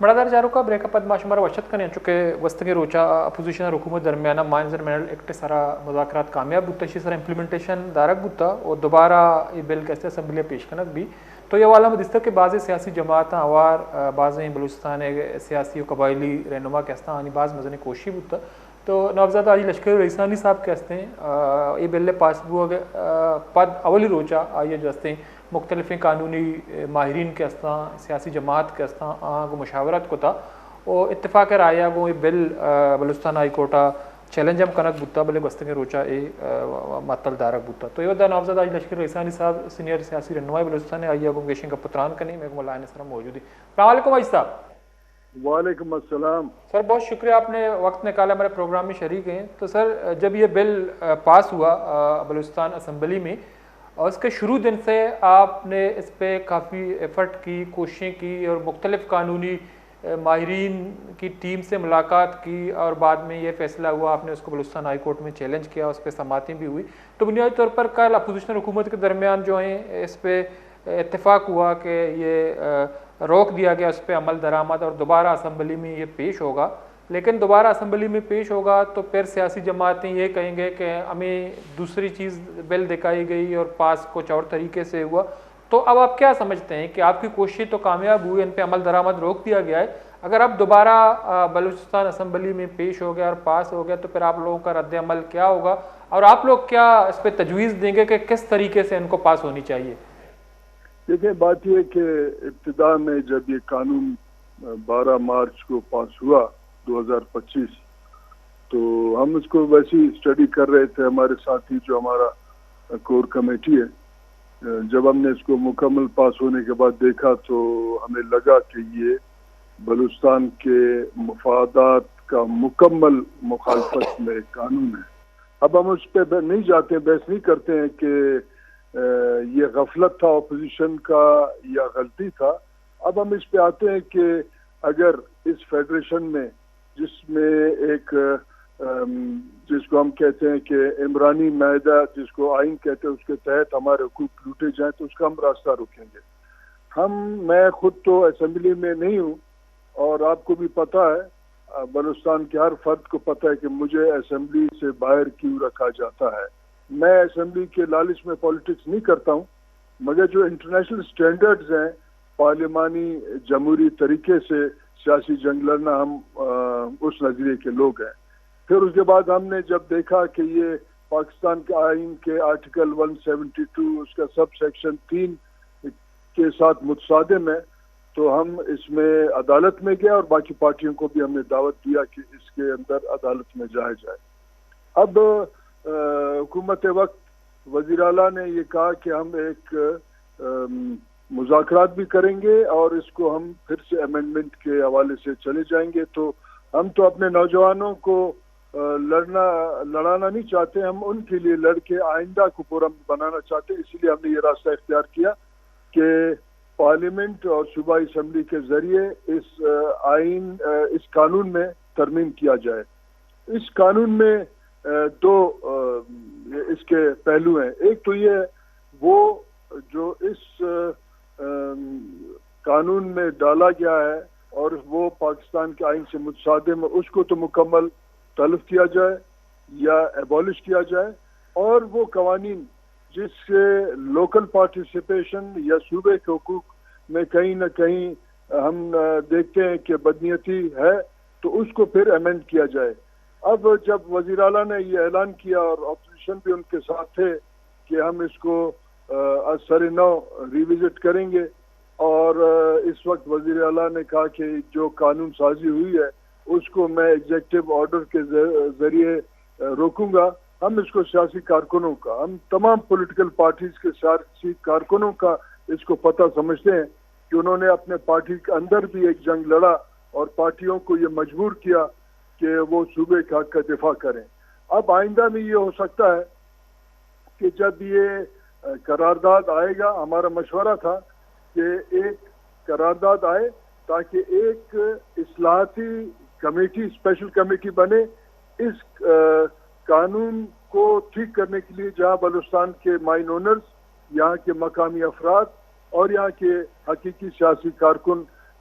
بڑادار جاروکا بریکپد ماشمارا وشت کنے چونکہ وسطگے روچا اپوزیشن اور حکومت درمیانہ مانزر مینل ایکٹ سارا مذاکرات کامیاب بودتا اسی سارا امپلیمنٹیشن دارک بودتا اور دوبارہ یہ بل کیسے اسمبلی پیش کنک بھی تو یہ والا مدستہ کہ بعض سیاسی جماعتیں اوار بعض بلوچستان سیاسی و قبائلی رہنما کہستا آنی بعض مزنے کوشی بودتا تو نوابزادہ آجی لشکر رئیسانی صاحب کہتے ہیں یہ بل پاس ہوا پد اولی روچا آئیے جو ہستے ہیں مختلف قانونی ماہرین کے استاں سیاسی جماعت کے استاں آگو مشاورت کو تھا اور اتفاق رائے گو یہ بل بلوچستان ہائی کورٹا چیلنج ہم کنک بودتا بلے بستگے روچا اے معطل دارک بودتا تو یہ نوابزادہ آج لشکر رئیسانی صاحب سینئر سیاسی رہنمائی بلوچستان آئیے گو گیشن کا پتران کنی میں کو ملائن سر موجود ہے. السلام علیکم آج صاحب. وعلیکم السلام سر. بہت شکریہ آپ نے وقت نکالا ہمارے پروگرام میں شریک ہیں. تو سر جب یہ بل پاس ہوا بلوچستان اسمبلی میں اور اس کے شروع دن سے آپ نے اس پہ کافی ایفرٹ کی کوششیں کی اور مختلف قانونی ماہرین کی ٹیم سے ملاقات کی اور بعد میں یہ فیصلہ ہوا آپ نے اس کو بلوچستان ہائی کورٹ میں چیلنج کیا اس پہ سماعتیں بھی ہوئی. تو بنیادی طور پر کل اپوزیشن حکومت کے درمیان جو ہیں اس پہ اتفاق ہوا کہ یہ روک دیا گیا اس پہ عمل درآمد اور دوبارہ اسمبلی میں یہ پیش ہوگا. لیکن دوبارہ اسمبلی میں پیش ہوگا تو پھر سیاسی جماعتیں یہ کہیں گے کہ ہمیں دوسری چیز بل دکھائی گئی اور پاس کچھ اور طریقے سے ہوا. تو اب آپ کیا سمجھتے ہیں کہ آپ کی کوشش تو کامیاب ہوئی, ان پہ عمل درآمد روک دیا گیا ہے, اگر اب دوبارہ بلوچستان اسمبلی میں پیش ہو گیا اور پاس ہو گیا تو پھر آپ لوگوں کا رد عمل کیا ہوگا اور آپ لوگ کیا اس پہ تجویز دیں گے کہ کس طریقے سے ان کو پاس ہونی چاہیے؟ دیکھیں بات یہ کہ ابتدا میں جب یہ قانون 12 مارچ کو پاس ہوا 2025 تو ہم اس کو ویسی اسٹڈی کر رہے تھے, ہمارے ساتھی جو ہمارا کور کمیٹی ہے. جب ہم نے اس کو مکمل پاس ہونے کے بعد دیکھا تو ہمیں لگا کہ یہ بلوچستان کے مفادات کا مکمل مخالفت میں قانون ہے. اب ہم اس پہ نہیں جاتے, بحث نہیں کرتے ہیں کہ یہ غفلت تھا اپوزیشن کا یا غلطی تھا. اب ہم اس پہ آتے ہیں کہ اگر اس فیڈریشن میں جس میں ایک جس کو ہم کہتے ہیں کہ عمرانی معاہدہ جس کو آئین کہتے ہیں اس کے تحت ہمارے حقوق لوٹے جائیں تو اس کا ہم راستہ روکیں گے. میں خود تو اسمبلی میں نہیں ہوں اور آپ کو بھی پتہ ہے, بلوچستان کے ہر فرد کو پتہ ہے کہ مجھے اسمبلی سے باہر کیوں رکھا جاتا ہے. میں اسمبلی کے لالچ میں پالیٹکس نہیں کرتا ہوں, مگر جو انٹرنیشنل سٹینڈرڈز ہیں پارلیمانی جمہوری طریقے سے سیاسی جنگ لڑنا, ہم اس نظریے کے لوگ ہیں. پھر اس کے بعد ہم نے جب دیکھا کہ یہ پاکستان کے آئین کے آرٹیکل 172 اس کا سب سیکشن 3 کے ساتھ متصادم ہے تو ہم اس میں عدالت میں گئے اور باقی پارٹیوں کو بھی ہم نے دعوت دیا کہ اس کے اندر عدالت میں جایا جائے. اب حکومت وقت وزیر اعلیٰ نے یہ کہا کہ ہم ایک مذاکرات بھی کریں گے اور اس کو ہم پھر سے امینڈمنٹ کے حوالے سے چلے جائیں گے. تو ہم تو اپنے نوجوانوں کو لڑانا نہیں چاہتے, ہم ان کے لیے لڑ کے آئندہ کو پورا بنانا چاہتے ہیں. اسی لیے ہم نے یہ راستہ اختیار کیا کہ پارلیمنٹ اور صوبائی اسمبلی کے ذریعے اس قانون میں ترمیم کیا جائے. اس قانون میں دو اس کے پہلو ہیں. ایک تو یہ وہ جو اس قانون میں ڈالا گیا ہے اور وہ پاکستان کے آئین سے متصادم ہے, اس کو تو مکمل تلف کیا جائے یا ایبالش کیا جائے, اور وہ قوانین جس سے لوکل پارٹیسپیشن یا صوبے کے حقوق میں کہیں نہ کہیں ہم دیکھتے ہیں کہ بدنیتی ہے تو اس کو پھر امینڈ کیا جائے. اب جب وزیر اعلیٰ نے یہ اعلان کیا اور اپوزیشن بھی ان کے ساتھ تھے کہ ہم اس کو سر نو ریوزٹ کریں گے, اور اس وقت وزیر اعلیٰ نے کہا کہ جو قانون سازی ہوئی ہے اس کو میں ایگزیکٹو آرڈر کے ذریعے روکوں گا. ہم اس کو سیاسی کارکنوں کا, ہم تمام پولیٹیکل پارٹیز کے سیاسی کارکنوں کا اس کو پتہ سمجھتے ہیں کہ انہوں نے اپنے پارٹی کے اندر بھی ایک جنگ لڑا اور پارٹیوں کو یہ مجبور کیا کہ وہ صوبے کے حق کا دفاع کریں. اب آئندہ میں یہ ہو سکتا ہے کہ جب یہ قرارداد آئے گا, ہمارا مشورہ تھا کہ ایک قرارداد آئے تاکہ ایک اصلاحاتی کمیٹی, اسپیشل کمیٹی بنے اس قانون کو ٹھیک کرنے کے لیے, جہاں بلوچستان کے مائن اونرز, یہاں کے مقامی افراد اور یہاں کے حقیقی سیاسی کارکن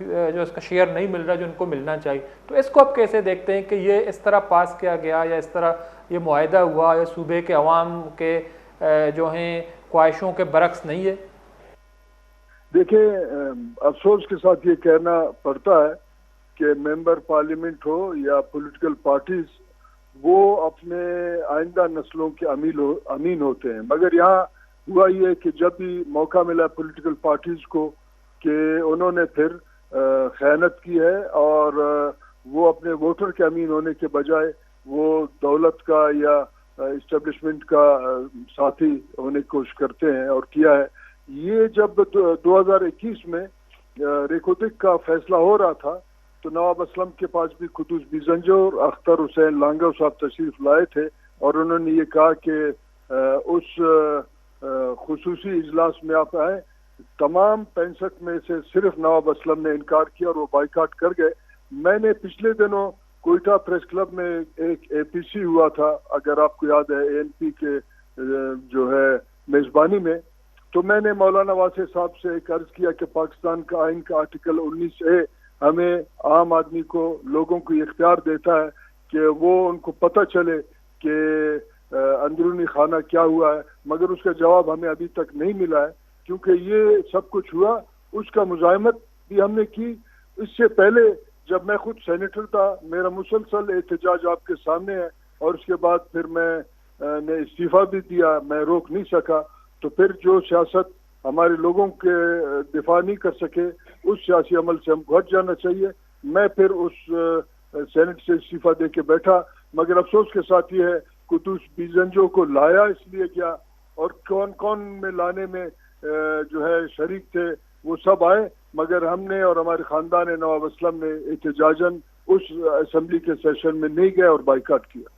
جو اس کا شیئر نہیں مل رہا جو ان کو ملنا چاہیے. تو اس کو آپ کیسے دیکھتے ہیں کہ یہ اس طرح پاس کیا گیا یا اس طرح یہ معاہدہ ہوا یا صوبے کے عوام کے جو ہیں خواہشوں کے برعکس نہیں ہے؟ دیکھیں افسوس کے ساتھ یہ کہنا پڑتا ہے کہ ممبر پارلیمنٹ ہو یا پولیٹیکل پارٹیز وہ اپنے آئندہ نسلوں کے امین ہوتے ہیں، مگر یہاں ہوا یہ کہ جب بھی موقع ملا پولیٹیکل پارٹیز کو کہ انہوں نے پھر خیانت کی ہے اور وہ اپنے ووٹر کے امین ہونے کے بجائے وہ دولت کا یا اسٹیبلشمنٹ کا ساتھی ہونے کی کوشش کرتے ہیں اور کیا ہے. یہ جب 2021 میں ریکوٹک کا فیصلہ ہو رہا تھا تو نواب اسلم کے پاس بھی قدوس بیزنجو اور اختر حسین لانگو صاحب تشریف لائے تھے اور انہوں نے یہ کہا کہ اس خصوصی اجلاس میں آپ آئیں. تمام 65 میں سے صرف نواب اسلم نے انکار کیا اور وہ بائیکاٹ کر گئے. میں نے پچھلے دنوں کوئٹہ پریس کلب میں ایک اے پی سی ہوا تھا، اگر آپ کو یاد ہے، اے این پی کے جو ہے میزبانی میں، تو میں نے مولانا واسع صاحب سے ایک عرض کیا کہ پاکستان کا آئین کا آرٹیکل 19A ہمیں عام آدمی کو، لوگوں کو یہ اختیار دیتا ہے کہ وہ ان کو پتہ چلے کہ اندرونی خانہ کیا ہوا ہے، مگر اس کا جواب ہمیں ابھی تک نہیں ملا ہے. کیونکہ یہ سب کچھ ہوا، اس کا مزاحمت بھی ہم نے کی. اس سے پہلے جب میں خود سینیٹر تھا، میرا مسلسل احتجاج آپ کے سامنے ہے، اور اس کے بعد پھر میں نے استعفیٰ بھی دیا، میں روک نہیں سکا. تو پھر جو سیاست ہمارے لوگوں کے دفاع نہیں کر سکے، اس سیاسی عمل سے ہم کو ہٹ جانا چاہیے. میں پھر اس سینٹ سے استعفیٰ دے کے بیٹھا، مگر افسوس کے ساتھ یہ ہے قدوس بیزنجو کو لایا اس لیے کیا، اور کون کون میں لانے میں جو ہے شریک تھے وہ سب آئے، مگر ہم نے اور ہمارے خاندان نواب اسلم نے احتجاجاً اس اسمبلی کے سیشن میں نہیں گئے اور بائیکاٹ کیا.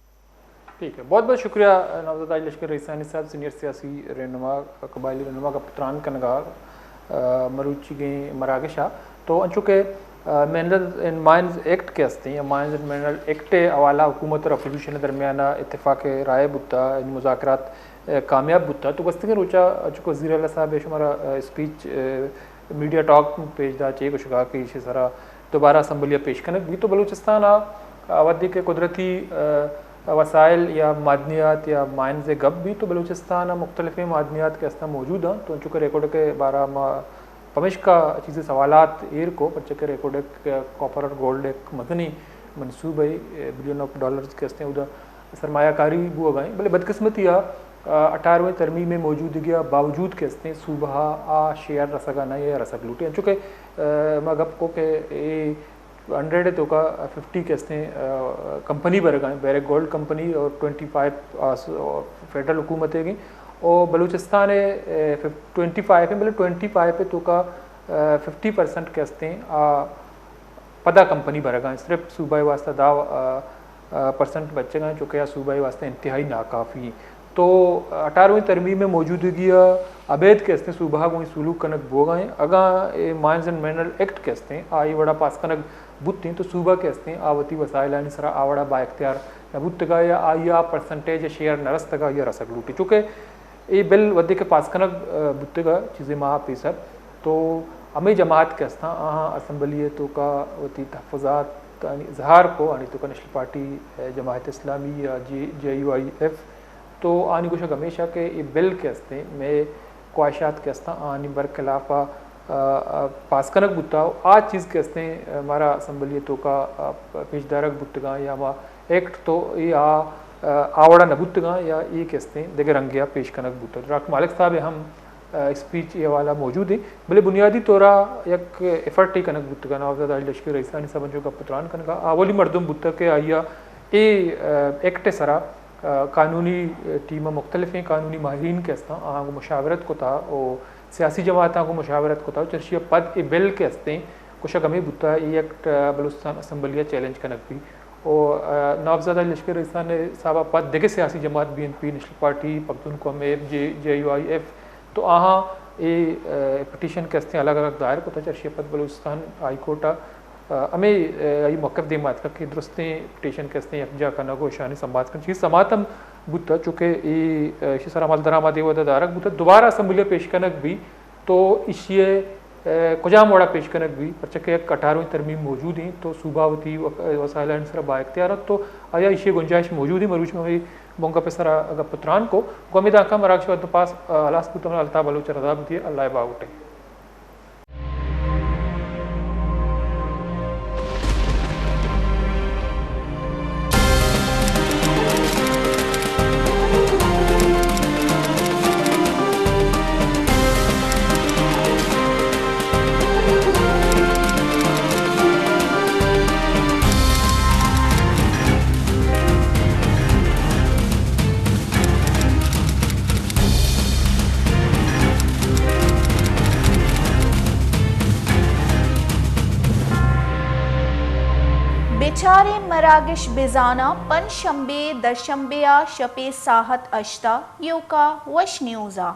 ٹھیک ہے، بہت بہت شکریہ نوزاد لشکر رئیسانی صاحب، سینئر سیاسی رہنما، قبائلی رہنما کا پتران کا نگاہ مروچی گئیں مراگشا. تو انچوکہ منرل ان مائنز ایکٹ کے ہستے ہیں، مائنز ان منرل ایکٹ حوالہ حکومت اور اپوزیشن درمیانہ اتفاق رائے بتا مذاکرات کامیاب بتا. تو گستگی روچا چکو وزیر اعلیٰ صاحب شمارا اسپیچ میڈیا ٹاک پیش دا چاہیے کچھ کہا کہ اسی طرح دوبارہ اسمبلیاں پیش کرنے بھی. تو بلوچستان آبادی کے قدرتی وسائل یا معدنیات یا مائنز گب بھی تو بلوچستان مختلف معدنیات کے استعمال موجود ہیں. تو چونکہ ریکارڈ کے بارہ پمش کا چیزیں سوالات ایر کو پرچکے ریکارڈ کاپر اور گولڈ ایک مدنی منصوبہ بلین آف ڈالرز کے استعمال ادھر سرمایہ کاری بھی ہو گئیں. بلے بدقسمتی 18ویں ترمیم میں موجودگی باوجود کے استعمال صوبہ شیئر رسگا نہ یا رسگ لوٹے. چونکہ میں گپ کو کہ 100 تو کا 50 کے استعمال کمپنی بھر گئیں، بیرک گولڈ کمپنی اور 25 فیڈرل حکومتیں گئیں، اور بلوچستان 25 ہے، بلے 25 پہ تو کا 50% کے استعمال پدا کمپنی بھر گئیں. صرف صوبہ واسطہ 10% بچے گئے جو کہ صوبہ واسطہ انتہائی ناکافی. تو 18ویں ترمیم میں موجودگی ابید کے ہستے صوبہ کو سلوک کنک بو گئے. اگاں مائنز اینڈ منرل ایکٹ کے ہستے آئی وڑا پاس کنک بت ہیں تو صوبہ کے ہستے آوتی وسائل سرا آوڑا با اختیار بت گا یا آئیا پرسنٹیج یا شیئر نرست گا یا رسک لوٹی. چونکہ یہ بل ودے کے پاس کنک بت گا چیزیں ماہ پیسر. تو ہمیں جماعت کے ہستا اسمبلی تو کا وتی تحفظات اظہار کو آنی تو کا نیشنل پارٹی جماعت اسلامی یا JUIF تو آنی کچھ ہمیشہ کہ یہ بل کے ہستے میں خواہشات کے ہستا آنی برخلافہ پاس کنک بتا آج چیز کے ہستے ہمارا اسمبلی تو کا پیش دارک بتگاں یا ہما ایکٹ تو یہ آوڑا نبتگاں یا یہ کے ہستے دیگر رنگیا پیش کنک بتا. ڈاکٹر مالک صاحب ہم اسپیچ یہ والا موجود ہے، بلے بنیادی طورا یک ایفرٹ ہی کنک بتگاں نوزاد لشکر رئیسانی صاحب جو کا پتران کنگا اولی مردم بتا کہ آئیا ایکٹ سرا قانونی ٹیم مختلف ہیں، قانونی ماہرین کے ہستا آہاں کو مشاورت کو تھا اور سیاسی جماعتوں کو مشاورت کو تھا چرشی پد بل کے ہستے کچھ ہمیں بتا یہ ایکٹ بلوچستان اسمبلیہ چیلنج کنک بھی. اور نوزاد لشکر رئیسان صاحبہ پد دیکھے سیاسی جماعت BNP نیشنل پارٹی پختونخوا میں JUIF تو آہاں یہ پٹیشن کے ہستے الگ الگ دائر کو تھا چرشی پد بلوچستان ہائی کورٹا ہمیں یہ موقف دے مات کا کہ درستیں پٹیشن کے ہستے یکجا کا نگو شانی سماعت کر چیز سماعتم بتا چونکہ یہ اسی سر عمل درآمد و دارک بتا دوبارہ اسمبلیہ پیش کنک بھی. تو اسے کجا موڑا پیش کنک بھی پرچہ ایک 18ویں ترمیم موجود ہیں تو صوبہ وتی وسائل انصر با اختیارت تو آیا اسے گنجائش موجود ہی مروچ میں بونگا پسرا اگر پتران کو گومیدہ کا مراکش وقت پاس الاس پوتمن الطاب بلوچ رضا بتی اللہ باوٹے بیچارے مراگش بزانا پن شنبے دشنبے شپے ساحت اشتا یوکا وش نیوزا